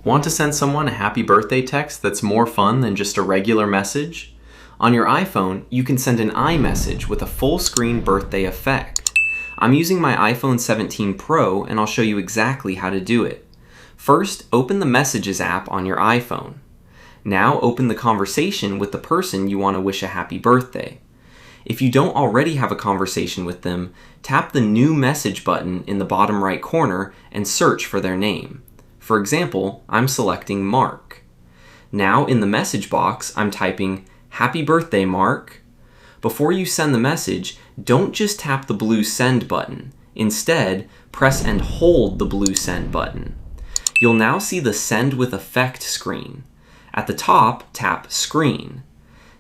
Want to send someone a happy birthday text that's more fun than just a regular message? On your iPhone, you can send an iMessage with a full-screen birthday effect. I'm using my iPhone 17 Pro and I'll show you exactly how to do it. First, open the Messages app on your iPhone. Now open the conversation with the person you want to wish a happy birthday. If you don't already have a conversation with them, tap the New Message button in the bottom right corner and search for their name. For example, I'm selecting Mark. Now in the message box, I'm typing, "Happy birthday, Mark." Before you send the message, don't just tap the blue Send button. Instead, press and hold the blue Send button. You'll now see the Send with Effect screen. At the top, tap Screen.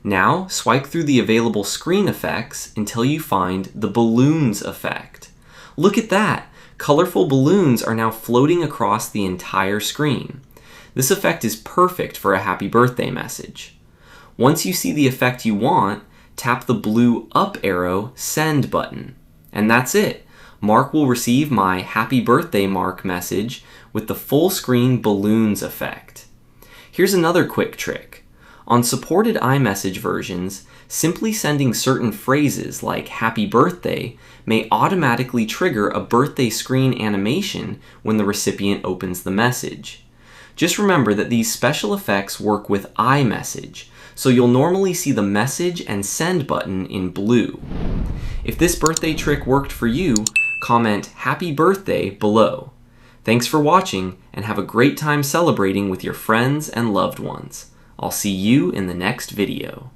Now, swipe through the available screen effects until you find the Balloons effect. Look at that! Colorful balloons are now floating across the entire screen. This effect is perfect for a happy birthday message. Once you see the effect you want, tap the blue up arrow Send button. And that's it. Mark will receive my Happy Birthday Mark message with the full screen balloons effect. Here's another quick trick. On supported iMessage versions, simply sending certain phrases like Happy Birthday may automatically trigger a birthday screen animation when the recipient opens the message. Just remember that these special effects work with iMessage, so you'll normally see the Message and Send button in blue. If this birthday trick worked for you, comment Happy Birthday below. Thanks for watching and have a great time celebrating with your friends and loved ones. I'll see you in the next video.